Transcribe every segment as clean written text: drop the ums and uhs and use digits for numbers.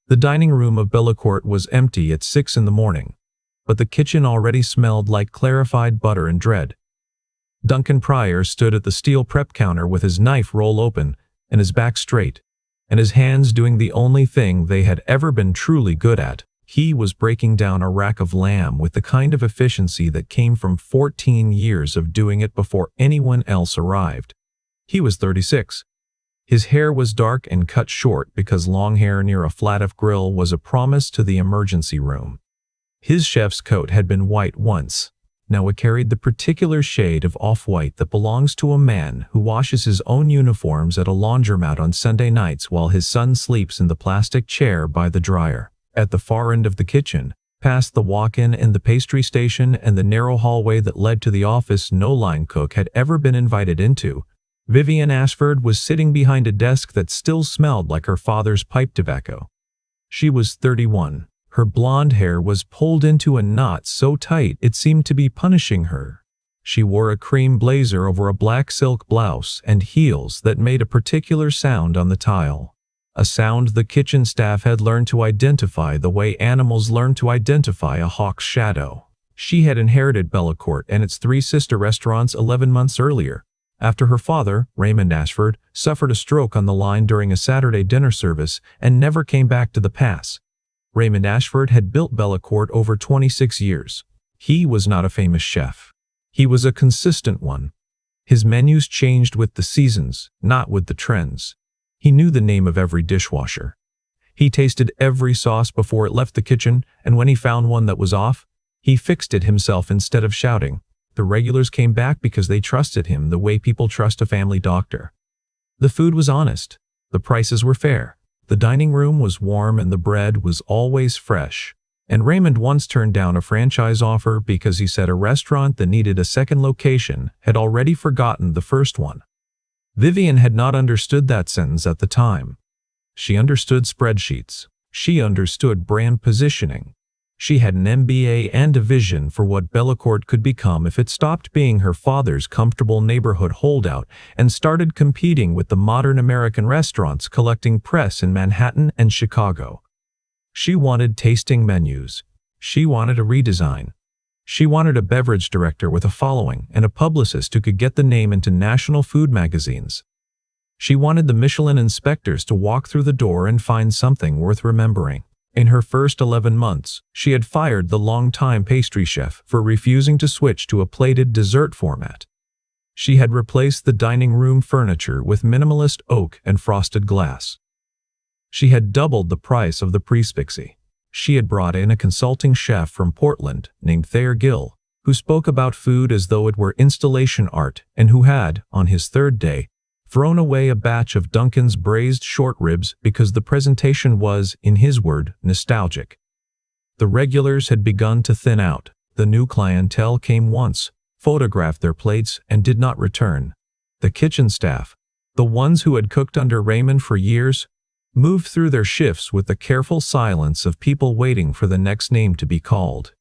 The dining room of Bellecourt was empty at 6 in the morning, but the kitchen already smelled like clarified butter and dread. Duncan Pryor stood at the steel prep counter with his knife roll open and his back straight, and his hands doing the only thing they had ever been truly good at. He was breaking down a rack of lamb with the kind of efficiency that came from 14 years of doing it before anyone else arrived. He was 36. His hair was dark and cut short because long hair near a flat-iron grill was a promise to the emergency room. His chef's coat had been white once. Now it carried the particular shade of off-white that belongs to a man who washes his own uniforms at a laundromat on Sunday nights while his son sleeps in the plastic chair by the dryer. At the far end of the kitchen, past the walk-in and the pastry station and the narrow hallway that led to the office no line cook had ever been invited into, Vivian Ashford was sitting behind a desk that still smelled like her father's pipe tobacco. She was 31. Her blonde hair was pulled into a knot so tight it seemed to be punishing her. She wore a cream blazer over a black silk blouse and heels that made a particular sound on the tile. A sound the kitchen staff had learned to identify the way animals learn to identify a hawk's shadow. She had inherited Bellecourt and its 3 sister restaurants 11 months earlier, after her father, Raymond Ashford, suffered a stroke on the line during a Saturday dinner service and never came back to the pass. Raymond Ashford had built Bellecourt over 26 years. He was not a famous chef. He was a consistent one. His menus changed with the seasons, not with the trends. He knew the name of every dishwasher. He tasted every sauce before it left the kitchen, and when he found one that was off, he fixed it himself instead of shouting. The regulars came back because they trusted him the way people trust a family doctor. The food was honest. The prices were fair. The dining room was warm and the bread was always fresh. And Raymond once turned down a franchise offer because he said a restaurant that needed a second location had already forgotten the first one. Vivian had not understood that sentence at the time. She understood spreadsheets. She understood brand positioning. She had an MBA and a vision for what Bellecourt could become if it stopped being her father's comfortable neighborhood holdout and started competing with the modern American restaurants collecting press in Manhattan and Chicago. She wanted tasting menus. She wanted a redesign. She wanted a beverage director with a following and a publicist who could get the name into national food magazines. She wanted the Michelin inspectors to walk through the door and find something worth remembering. In her first 11 months, she had fired the longtime pastry chef for refusing to switch to a plated dessert format. She had replaced the dining room furniture with minimalist oak and frosted glass. She had doubled the price of the presbyxy. She had brought in a consulting chef from Portland named Thayer Gill, who spoke about food as though it were installation art and who had, on his 3rd day, thrown away a batch of Duncan's braised short ribs because the presentation was, in his word, nostalgic. The regulars had begun to thin out. The new clientele came once, photographed their plates, and did not return. The kitchen staff, the ones who had cooked under Raymond for years, moved through their shifts with the careful silence of people waiting for the next name to be called.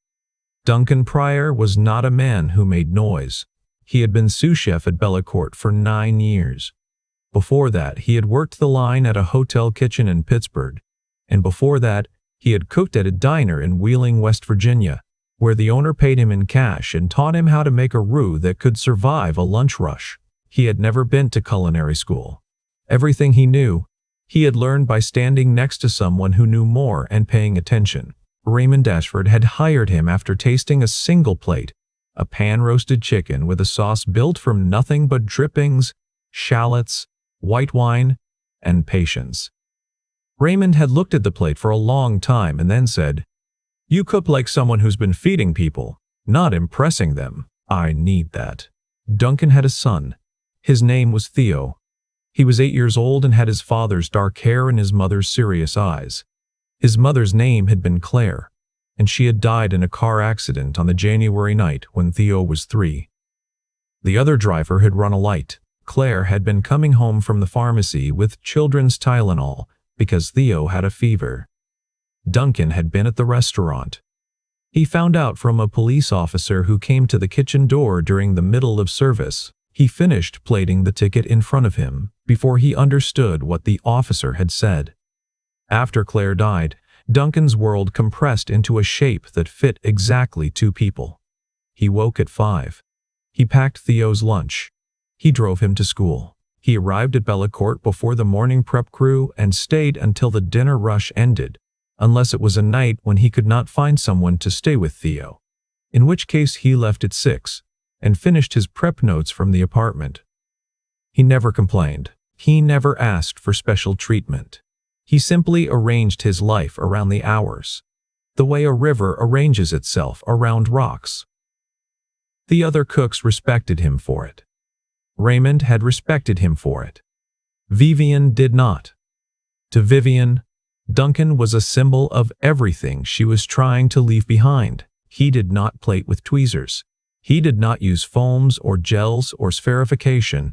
Duncan Pryor was not a man who made noise. He had been sous chef at Bellecourt for 9 years. Before that, he had worked the line at a hotel kitchen in Pittsburgh. And before that, he had cooked at a diner in Wheeling, West Virginia, where the owner paid him in cash and taught him how to make a roux that could survive a lunch rush. He had never been to culinary school. Everything he knew, he had learned by standing next to someone who knew more and paying attention. Raymond Ashford had hired him after tasting a single plate, a pan-roasted chicken with a sauce built from nothing but drippings, shallots, white wine, and patience. Raymond had looked at the plate for a long time and then said, "You cook like someone who's been feeding people, not impressing them. I need that." Duncan had a son. His name was Theo. He was 8 years old and had his father's dark hair and his mother's serious eyes. His mother's name had been Claire, and she had died in a car accident on the January night when Theo was 3. The other driver had run a light. Claire had been coming home from the pharmacy with children's Tylenol because Theo had a fever. Duncan had been at the restaurant. He found out from a police officer who came to the kitchen door during the middle of service. He finished plating the ticket in front of him before he understood what the officer had said. After Claire died, Duncan's world compressed into a shape that fit exactly 2 people. He woke at 5. He packed Theo's lunch. He drove him to school. He arrived at Bellecourt before the morning prep crew and stayed until the dinner rush ended, unless it was a night when he could not find someone to stay with Theo, in which case he left at 6 and finished his prep notes from the apartment. He never complained. He never asked for special treatment. He simply arranged his life around the hours, the way a river arranges itself around rocks. The other cooks respected him for it. Raymond had respected him for it. Vivian did not. To Vivian, Duncan was a symbol of everything she was trying to leave behind. He did not plate with tweezers. He did not use foams or gels or spherification.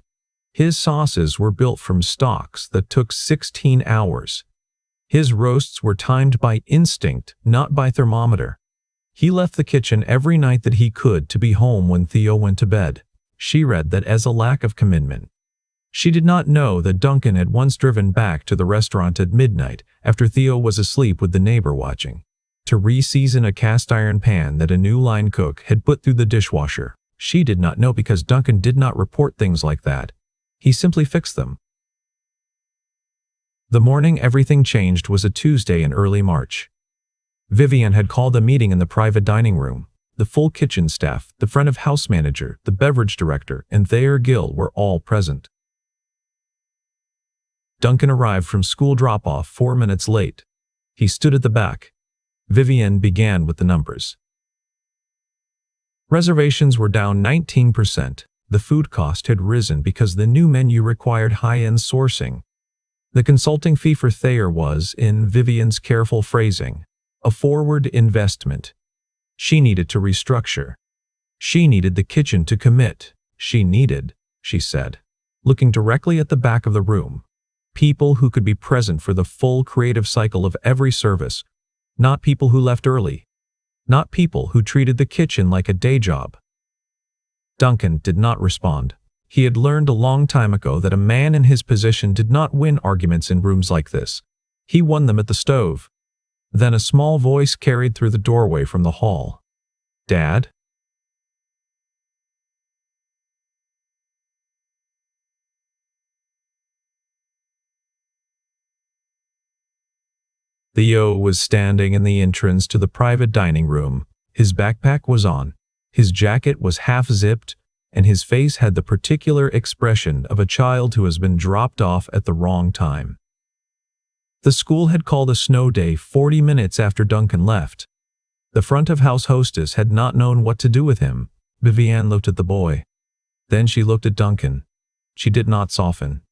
His sauces were built from stocks that took 16 hours. His roasts were timed by instinct, not by thermometer. He left the kitchen every night that he could to be home when Theo went to bed. She read that as a lack of commitment. She did not know that Duncan had once driven back to the restaurant at midnight after Theo was asleep with the neighbor watching, to re-season a cast-iron pan that a new line cook had put through the dishwasher. She did not know because Duncan did not report things like that. He simply fixed them. The morning everything changed was a Tuesday in early March. Vivian had called a meeting in the private dining room. The full kitchen staff, the front of house manager, the beverage director, and Thayer Gill were all present. Duncan arrived from school drop-off 4 minutes late. He stood at the back. Vivian began with the numbers. Reservations were down 19%. The food cost had risen because the new menu required high-end sourcing. The consulting fee for Thayer was, in Vivian's careful phrasing, a forward investment. She needed to restructure. She needed the kitchen to commit. She needed, she said, looking directly at the back of the room, people who could be present for the full creative cycle of every service, not people who left early, not people who treated the kitchen like a day job. Duncan did not respond. He had learned a long time ago that a man in his position did not win arguments in rooms like this. He won them at the stove. Then a small voice carried through the doorway from the hall. "Dad?" Theo was standing in the entrance to the private dining room. His backpack was on. His jacket was half-zipped, and his face had the particular expression of a child who has been dropped off at the wrong time. The school had called a snow day 40 minutes after Duncan left. The front-of-house hostess had not known what to do with him. Vivian looked at the boy. Then she looked at Duncan. She did not soften.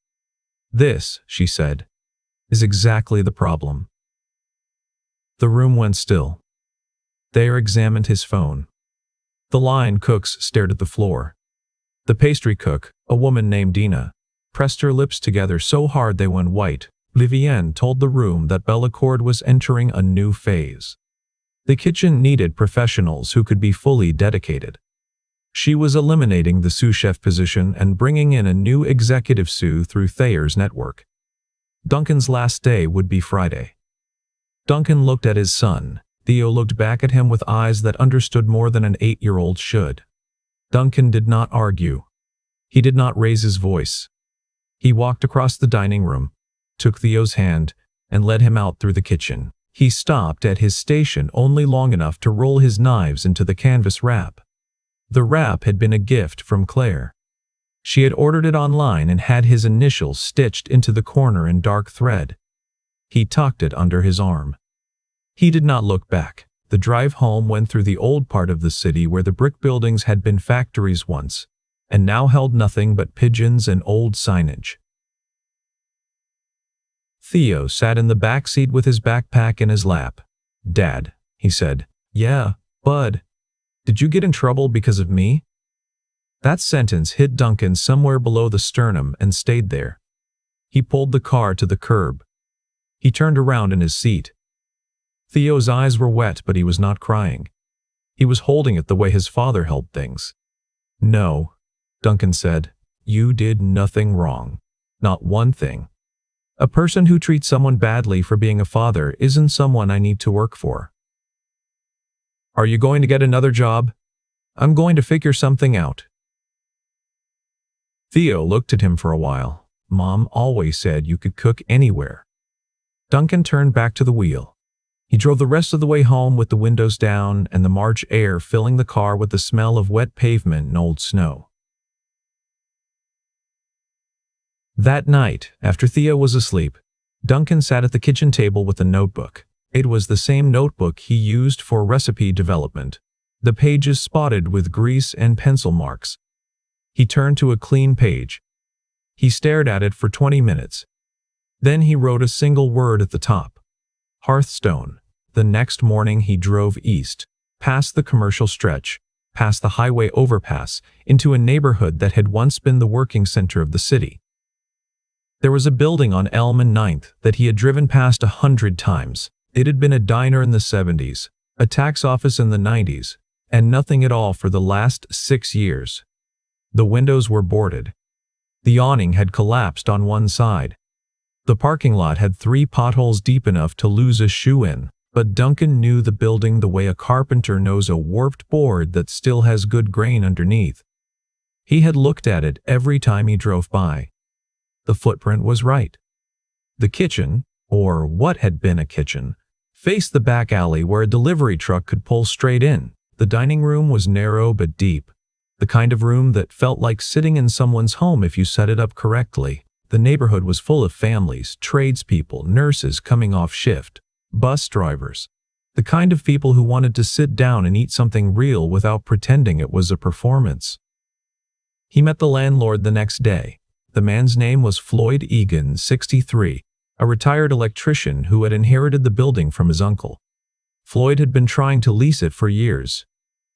"This," she said, "is exactly the problem." The room went still. Thayer examined his phone. The line cooks stared at the floor. The pastry cook, a woman named Dina, pressed her lips together so hard they went white. Vivienne told the room that Bellecourt was entering a new phase. The kitchen needed professionals who could be fully dedicated. She was eliminating the sous chef position and bringing in a new executive sous through Thayer's network. Duncan's last day would be Friday. Duncan looked at his son. Theo looked back at him with eyes that understood more than an 8-year-old should. Duncan did not argue. He did not raise his voice. He walked across the dining room, took Theo's hand, and led him out through the kitchen. He stopped at his station only long enough to roll his knives into the canvas wrap. The wrap had been a gift from Claire. She had ordered it online and had his initials stitched into the corner in dark thread. He tucked it under his arm. He did not look back. The drive home went through the old part of the city where the brick buildings had been factories once, and now held nothing but pigeons and old signage. Theo sat in the back seat with his backpack in his lap. "Dad," he said. "Yeah, bud. Did you get in trouble because of me?" That sentence hit Duncan somewhere below the sternum and stayed there. He pulled the car to the curb. He turned around in his seat. Theo's eyes were wet, but he was not crying. He was holding it the way his father held things. "No," Duncan said. "You did nothing wrong. Not one thing. A person who treats someone badly for being a father isn't someone I need to work for. Are you going to get another job? I'm going to figure something out. Theo looked at him for a while. Mom always said you could cook anywhere. Duncan turned back to the wheel. He drove the rest of the way home with the windows down and the March air filling the car with the smell of wet pavement and old snow. That night, after Theo was asleep, Duncan sat at the kitchen table with a notebook. It was the same notebook he used for recipe development, the pages spotted with grease and pencil marks. He turned to a clean page. He stared at it for 20 minutes. Then he wrote a single word at the top. Hearthstone. The next morning he drove east, past the commercial stretch, past the highway overpass, into a neighborhood that had once been the working center of the city. There was a building on Elm and 9th that he had driven past 100 times. It had been a diner in the 70s, a tax office in the 90s, and nothing at all for the last 6 years. The windows were boarded. The awning had collapsed on one side. The parking lot had 3 potholes deep enough to lose a shoe in, but Duncan knew the building the way a carpenter knows a warped board that still has good grain underneath. He had looked at it every time he drove by. The footprint was right. The kitchen, or what had been a kitchen, faced the back alley where a delivery truck could pull straight in. The dining room was narrow but deep, the kind of room that felt like sitting in someone's home if you set it up correctly. The neighborhood was full of families, tradespeople, nurses coming off shift, bus drivers, the kind of people who wanted to sit down and eat something real without pretending it was a performance. He met the landlord the next day. The man's name was Floyd Egan, 63, a retired electrician who had inherited the building from his uncle. Floyd had been trying to lease it for years.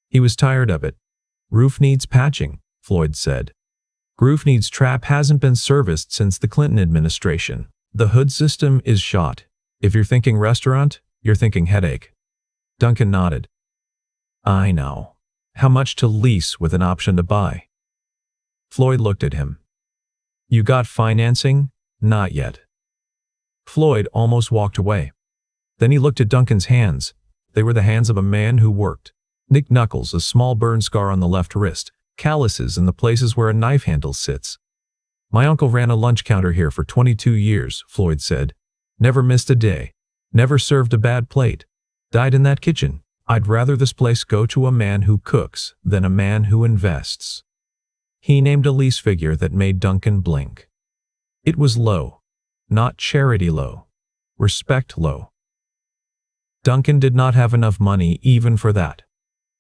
He was tired of it. Roof needs patching, Floyd said. Roof needs trap hasn't been serviced since the Clinton administration. The hood system is shot. If you're thinking restaurant, you're thinking headache. Duncan nodded. I know. How much to lease with an option to buy? Floyd looked at him. You got financing? Not yet. Floyd almost walked away. Then he looked at Duncan's hands. They were the hands of a man who worked. Nick knuckles, a small burn scar on the left wrist, calluses in the places where a knife handle sits. My uncle ran a lunch counter here for 22 years, Floyd said. Never missed a day. Never served a bad plate. Died in that kitchen. I'd rather this place go to a man who cooks than a man who invests. He named a lease figure that made Duncan blink. It was low. Not charity low. Respect low. Duncan did not have enough money even for that.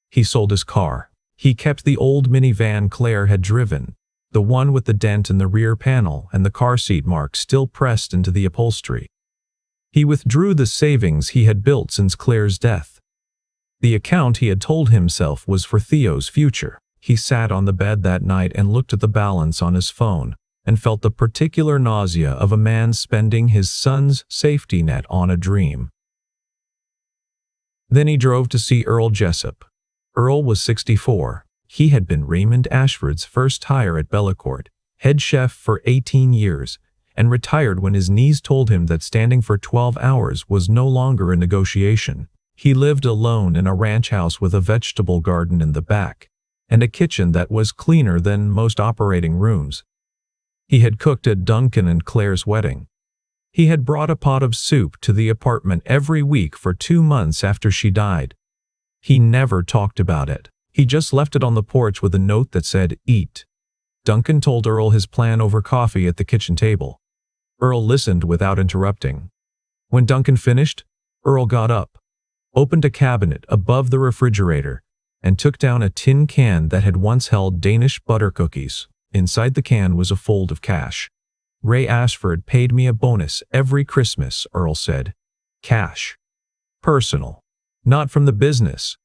He sold his car. He kept the old minivan Claire had driven, the one with the dent in the rear panel and the car seat mark still pressed into the upholstery. He withdrew the savings he had built since Claire's death. The account he had told himself was for Theo's future. He sat on the bed that night and looked at the balance on his phone and felt the particular nausea of a man spending his son's safety net on a dream. Then he drove to see Earl Jessup. Earl was 64. He had been Raymond Ashford's first hire at Bellecourt, head chef for 18 years, and retired when his knees told him that standing for 12 hours was no longer a negotiation. He lived alone in a ranch house with a vegetable garden in the back, and a kitchen that was cleaner than most operating rooms. He had cooked at Duncan and Claire's wedding. He had brought a pot of soup to the apartment every week for 2 months after she died. He never talked about it. He just left it on the porch with a note that said, "Eat." Duncan told Earl his plan over coffee at the kitchen table. Earl listened without interrupting. When Duncan finished, Earl got up, opened a cabinet above the refrigerator, and took down a tin can that had once held Danish butter cookies. Inside the can was a fold of cash. Ray Ashford paid me a bonus every Christmas, Earl said. Cash. Personal. Not from the business.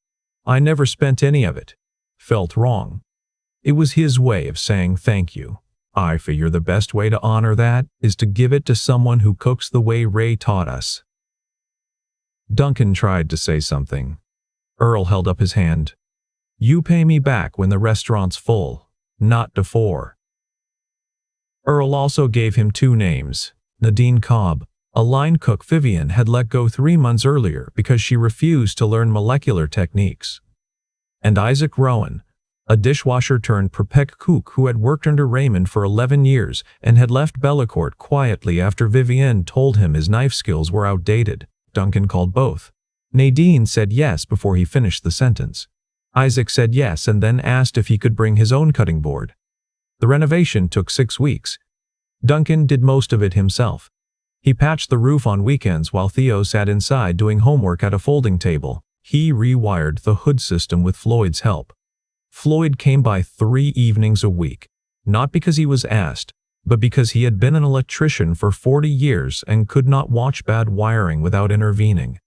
I never spent any of it. Felt wrong. It was his way of saying thank you. I figure the best way to honor that is to give it to someone who cooks the way Ray taught us. Duncan tried to say something. Earl held up his hand. You pay me back when the restaurant's full, not before. Earl also gave him 2 names, Nadine Cobb, a line cook Vivian had let go 3 months earlier because she refused to learn molecular techniques. And Isaac Rowan, a dishwasher-turned-prepec cook who had worked under Raymond for 11 years and had left Bellecourt quietly after Vivienne told him his knife skills were outdated. Duncan called both. Nadine said yes before he finished the sentence. Isaac said yes and then asked if he could bring his own cutting board. The renovation took 6 weeks. Duncan did most of it himself. He patched the roof on weekends while Theo sat inside doing homework at a folding table. He rewired the hood system with Floyd's help. Floyd came by 3 evenings a week, not because he was asked, but because he had been an electrician for 40 years and could not watch bad wiring without intervening.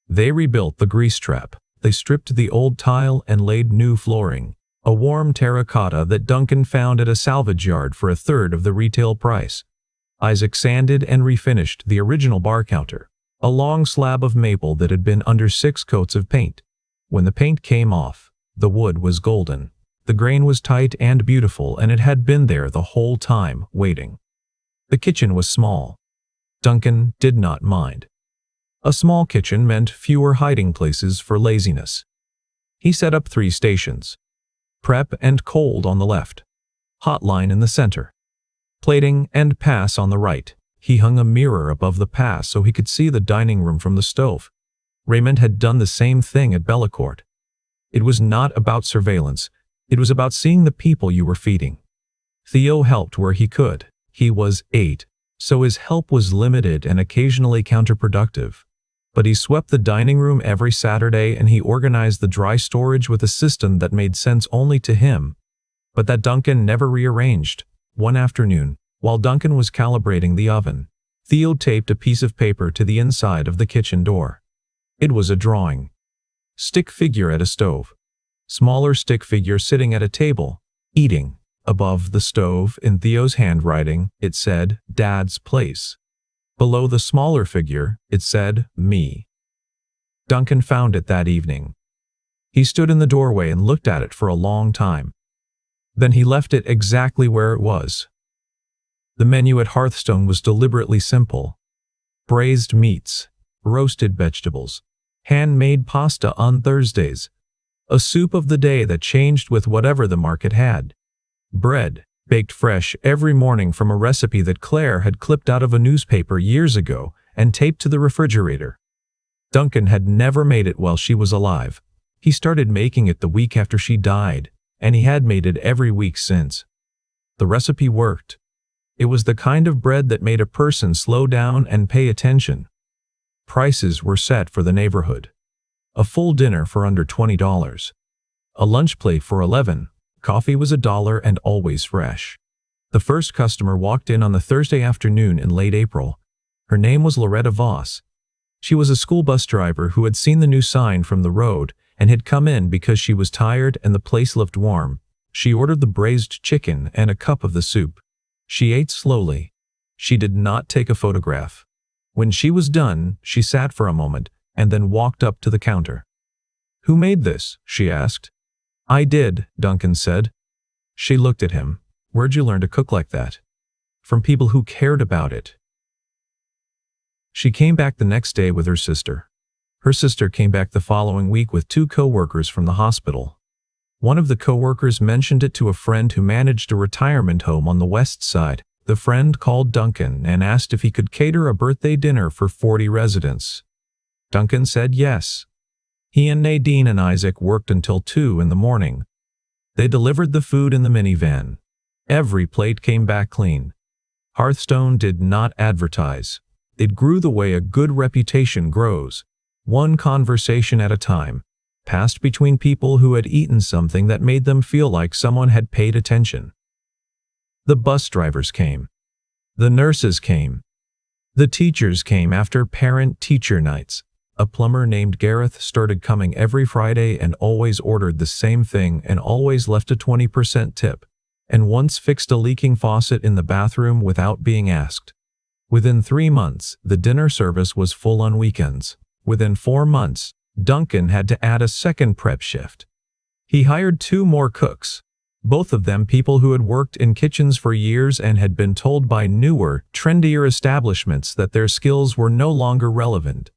They rebuilt the grease trap. They stripped the old tile and laid new flooring, a warm terracotta that Duncan found at a salvage yard for 1/3 of the retail price. Isaac sanded and refinished the original bar counter, a long slab of maple that had been under 6 coats of paint. When the paint came off, the wood was golden. The grain was tight and beautiful, and it had been there the whole time, waiting. The kitchen was small. Duncan did not mind. A small kitchen meant fewer hiding places for laziness. He set up 3 stations. Prep and cold on the left. Hotline in the center. Plating and pass on the right. He hung a mirror above the pass so he could see the dining room from the stove. Raymond had done the same thing at Bellecourt. It was not about surveillance. It was about seeing the people you were feeding. Theo helped where he could. He was 8, so his help was limited and occasionally counterproductive. But he swept the dining room every Saturday and he organized the dry storage with a system that made sense only to him, but that Duncan never rearranged. One afternoon, while Duncan was calibrating the oven, Theo taped a piece of paper to the inside of the kitchen door. It was a drawing. Stick figure at a stove. Smaller stick figure sitting at a table, eating. Above the stove, in Theo's handwriting, it said, Dad's place. Below the smaller figure, it said, me. Duncan found it that evening. He stood in the doorway and looked at it for a long time. Then he left it exactly where it was. The menu at Hearthstone was deliberately simple. Braised meats, roasted vegetables, handmade pasta on Thursdays, a soup of the day that changed with whatever the market had. Bread, baked fresh every morning from a recipe that Claire had clipped out of a newspaper years ago and taped to the refrigerator. Duncan had never made it while she was alive. He started making it the week after she died, and he had made it every week since. The recipe worked. It was the kind of bread that made a person slow down and pay attention. Prices were set for the neighborhood. A full dinner for under $20. A lunch plate for $11. Coffee was $1 and always fresh. The first customer walked in on the Thursday afternoon in late April. Her name was Loretta Voss. She was a school bus driver who had seen the new sign from the road and had come in because she was tired and the place looked warm. She ordered the braised chicken and a cup of the soup. She ate slowly. She did not take a photograph. When she was done, she sat for a moment and then walked up to the counter. "Who made this?" she asked. "I did," Duncan said. She looked at him. "Where'd you learn to cook like that?" "From people who cared about it." She came back the next day with her sister. Her sister came back the following week with 2 co-workers from the hospital. One of the co-workers mentioned it to a friend who managed a retirement home on the west side. The friend called Duncan and asked if he could cater a birthday dinner for 40 residents. Duncan said yes. He and Nadine and Isaac worked until 2 in the morning. They delivered the food in the minivan. Every plate came back clean. Hearthstone did not advertise. It grew the way a good reputation grows, one conversation at a time, passed between people who had eaten something that made them feel like someone had paid attention. The bus drivers came. The nurses came. The teachers came after parent-teacher nights. A plumber named Gareth started coming every Friday and always ordered the same thing and always left a 20% tip, and once fixed a leaking faucet in the bathroom without being asked. Within 3 months, the dinner service was full on weekends. Within 4 months, Duncan had to add a second prep shift. He hired 2 more cooks. Both of them people who had worked in kitchens for years and had been told by newer, trendier establishments that their skills were no longer relevant.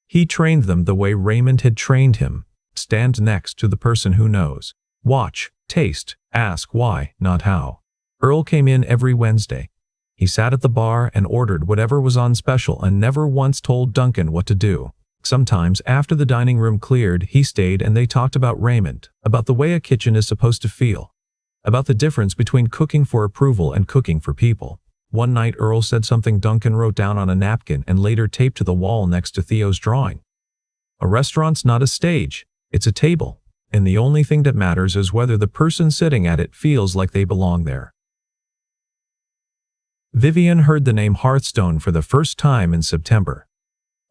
He trained them the way Raymond had trained him. Stand next to the person who knows. Watch, taste, ask why, not how. Earl came in every Wednesday. He sat at the bar and ordered whatever was on special and never once told Duncan what to do. Sometimes, after the dining room cleared, he stayed and they talked about Raymond, about the way a kitchen is supposed to feel, about the difference between cooking for approval and cooking for people. One night Earl said something Duncan wrote down on a napkin and later taped to the wall next to Theo's drawing. A restaurant's not a stage, it's a table, and the only thing that matters is whether the person sitting at it feels like they belong there. Vivian heard the name Hearthstone for the first time in September.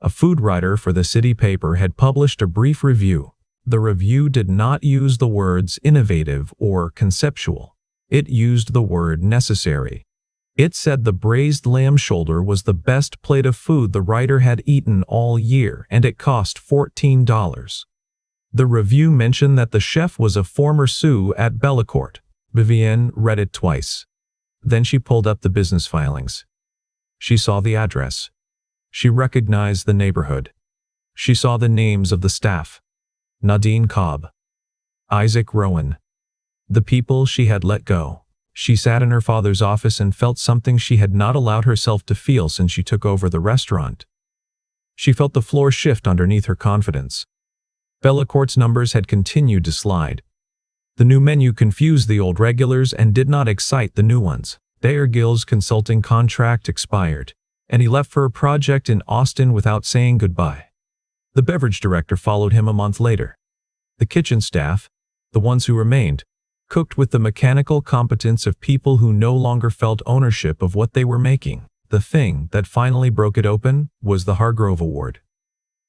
A food writer for the city paper had published a brief review. The review did not use the words innovative or conceptual. It used the word necessary. It said the braised lamb shoulder was the best plate of food the writer had eaten all year, and it cost $14. The review mentioned that the chef was a former sous at Bellecourt. Vivian read it twice. Then she pulled up the business filings. She saw the address. She recognized the neighborhood. She saw the names of the staff. Nadine Cobb. Isaac Rowan. The people she had let go. She sat in her father's office and felt something she had not allowed herself to feel since she took over the restaurant. She felt the floor shift underneath her confidence. Bellecourt's numbers had continued to slide. The new menu confused the old regulars and did not excite the new ones. Thayer Gill's consulting contract expired, and he left for a project in Austin without saying goodbye. The beverage director followed him a month later. The kitchen staff, the ones who remained, cooked with the mechanical competence of people who no longer felt ownership of what they were making. The thing that finally broke it open was the Hargrove Award.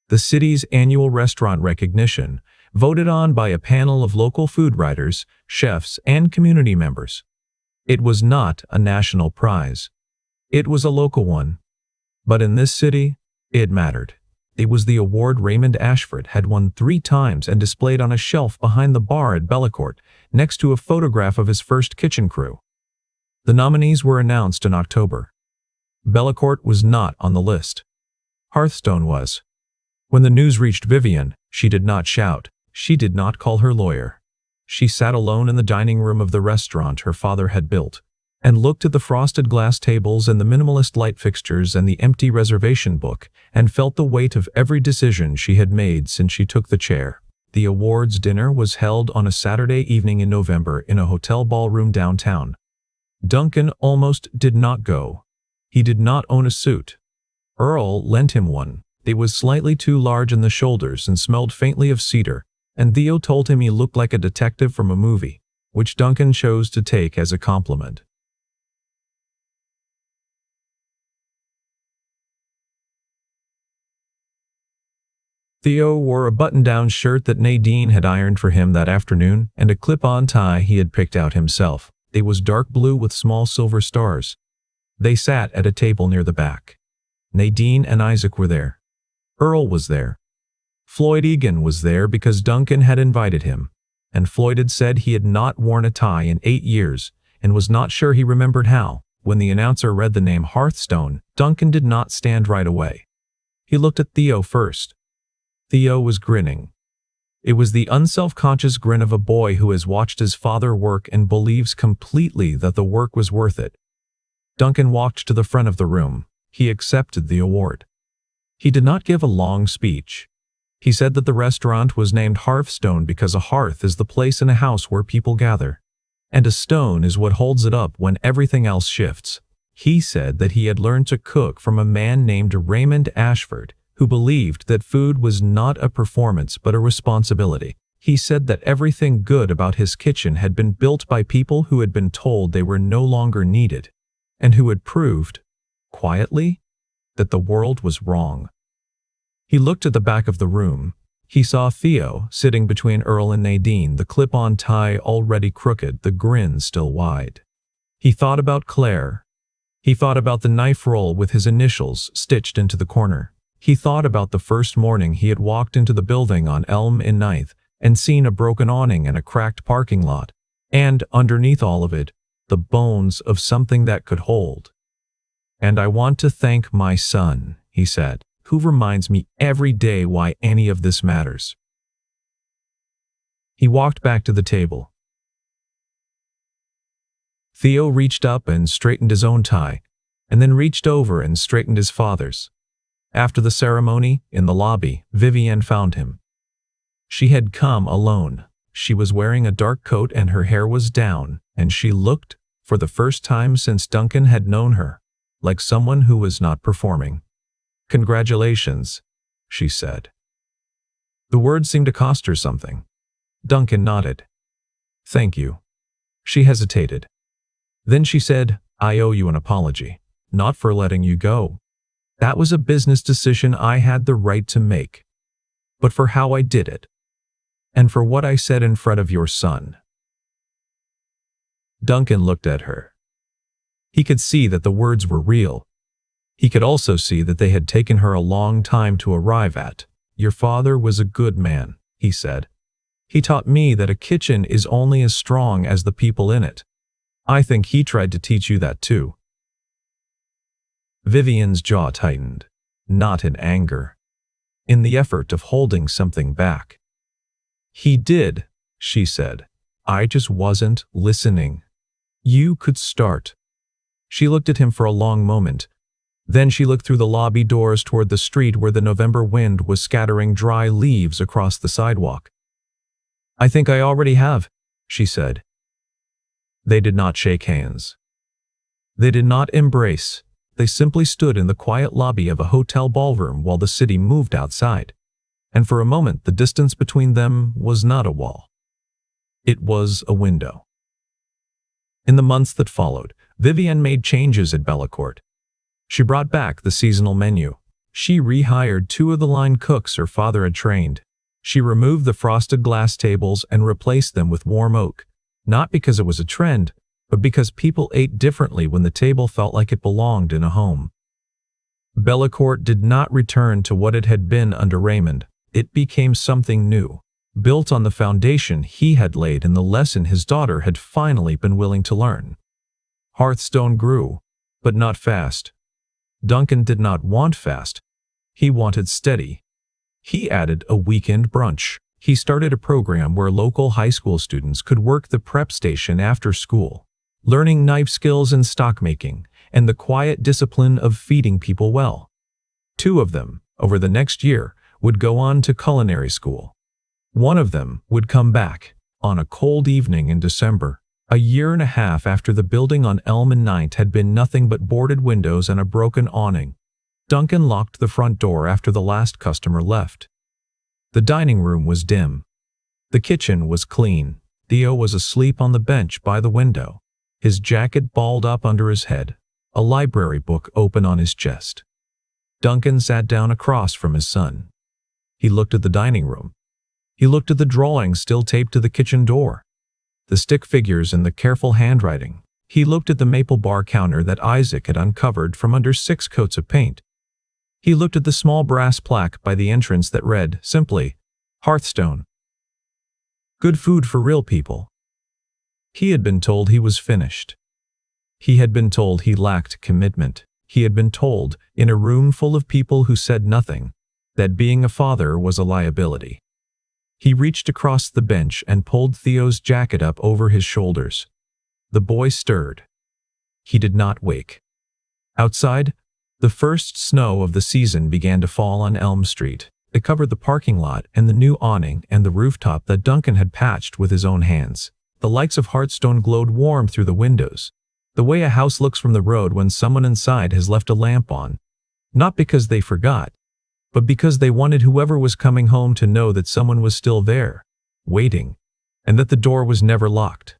The city's annual restaurant recognition, voted on by a panel of local food writers, chefs, and community members. It was not a national prize. It was a local one. But in this city, it mattered. It was the award Raymond Ashford had won 3 times and displayed on a shelf behind the bar at Bellecourt, next to a photograph of his first kitchen crew. The nominees were announced in October. Bellecourt was not on the list. Hearthstone was. When the news reached Vivian, she did not shout. She did not call her lawyer. She sat alone in the dining room of the restaurant her father had built, and looked at the frosted glass tables and the minimalist light fixtures and the empty reservation book, and felt the weight of every decision she had made since she took the chair. The awards dinner was held on a Saturday evening in November in a hotel ballroom downtown. Duncan almost did not go. He did not own a suit. Earl lent him one. It was slightly too large in the shoulders and smelled faintly of cedar, and Theo told him he looked like a detective from a movie, which Duncan chose to take as a compliment. Theo wore a button-down shirt that Nadine had ironed for him that afternoon and a clip-on tie he had picked out himself. It was dark blue with small silver stars. They sat at a table near the back. Nadine and Isaac were there. Earl was there. Floyd Egan was there because Duncan had invited him, and Floyd had said he had not worn a tie in 8 years and was not sure he remembered how. When the announcer read the name Hearthstone, Duncan did not stand right away. He looked at Theo first. Theo was grinning. It was the unself-conscious grin of a boy who has watched his father work and believes completely that the work was worth it. Duncan walked to the front of the room. He accepted the award. He did not give a long speech. He said that the restaurant was named Hearthstone because a hearth is the place in a house where people gather, and a stone is what holds it up when everything else shifts. He said that he had learned to cook from a man named Raymond Ashford, who believed that food was not a performance but a responsibility. He said that everything good about his kitchen had been built by people who had been told they were no longer needed, and who had proved, quietly, that the world was wrong. He looked at the back of the room. He saw Theo sitting between Earl and Nadine, the clip-on tie already crooked, the grin still wide. He thought about Claire. He thought about the knife roll with his initials stitched into the corner. He thought about the first morning he had walked into the building on Elm in Ninth and seen a broken awning and a cracked parking lot, And underneath all of it, the bones of something that could hold. "And I want to thank my son," he said, "who reminds me every day why any of this matters." He walked back to the table. Theo reached up and straightened his own tie, and then reached over and straightened his father's. After the ceremony, in the lobby, Vivienne found him. She had come alone. She was wearing a dark coat and her hair was down, and she looked, for the first time since Duncan had known her, like someone who was not performing. "Congratulations," she said. The words seemed to cost her something. Duncan nodded. "Thank you." She hesitated. Then she said, "I owe you an apology. Not for letting you go. That was a business decision I had the right to make. But for how I did it. And for what I said in front of your son." Duncan looked at her. He could see that the words were real. He could also see that they had taken her a long time to arrive at. "Your father was a good man," he said. "He taught me that a kitchen is only as strong as the people in it. I think he tried to teach you that too." Vivienne's jaw tightened, not in anger, in the effort of holding something back. "He did," she said. "I just wasn't listening. You could start." She looked at him for a long moment. Then she looked through the lobby doors toward the street where the November wind was scattering dry leaves across the sidewalk. "I think I already have," she said. They did not shake hands. They did not embrace. They simply stood in the quiet lobby of a hotel ballroom while the city moved outside. And for a moment, the distance between them was not a wall. It was a window. In the months that followed, Vivienne made changes at Bellecourt. She brought back the seasonal menu. She rehired 2 of the line cooks her father had trained. She removed the frosted glass tables and replaced them with warm oak, not because it was a trend, but because people ate differently when the table felt like it belonged in a home. Bellecourt did not return to what it had been under Raymond. It became something new, built on the foundation he had laid in the lesson his daughter had finally been willing to learn. Hearthstone grew, but not fast. Duncan did not want fast. He wanted steady. He added a weekend brunch. He started a program where local high school students could work the prep station after school, learning knife skills and stockmaking, and the quiet discipline of feeding people well. 2 of them, over the next year, would go on to culinary school. One of them would come back, on a cold evening in December, a year and a half after the building on Elm and Ninth had been nothing but boarded windows and a broken awning. Duncan locked the front door after the last customer left. The dining room was dim. The kitchen was clean. Theo was asleep on the bench by the window, his jacket balled up under his head, a library book open on his chest. Duncan sat down across from his son. He looked at the dining room. He looked at the drawings still taped to the kitchen door, the stick figures and the careful handwriting. He looked at the maple bar counter that Isaac had uncovered from under 6 coats of paint. He looked at the small brass plaque by the entrance that read, simply, "Hearthstone. Good food for real people." He had been told he was finished. He had been told he lacked commitment. He had been told, in a room full of people who said nothing, that being a father was a liability. He reached across the bench and pulled Theo's jacket up over his shoulders. The boy stirred. He did not wake. Outside, the first snow of the season began to fall on Elm Street. It covered the parking lot and the new awning and the rooftop that Duncan had patched with his own hands. The lights of Hearthstone glowed warm through the windows, the way a house looks from the road when someone inside has left a lamp on, not because they forgot, but because they wanted whoever was coming home to know that someone was still there, waiting, and that the door was never locked.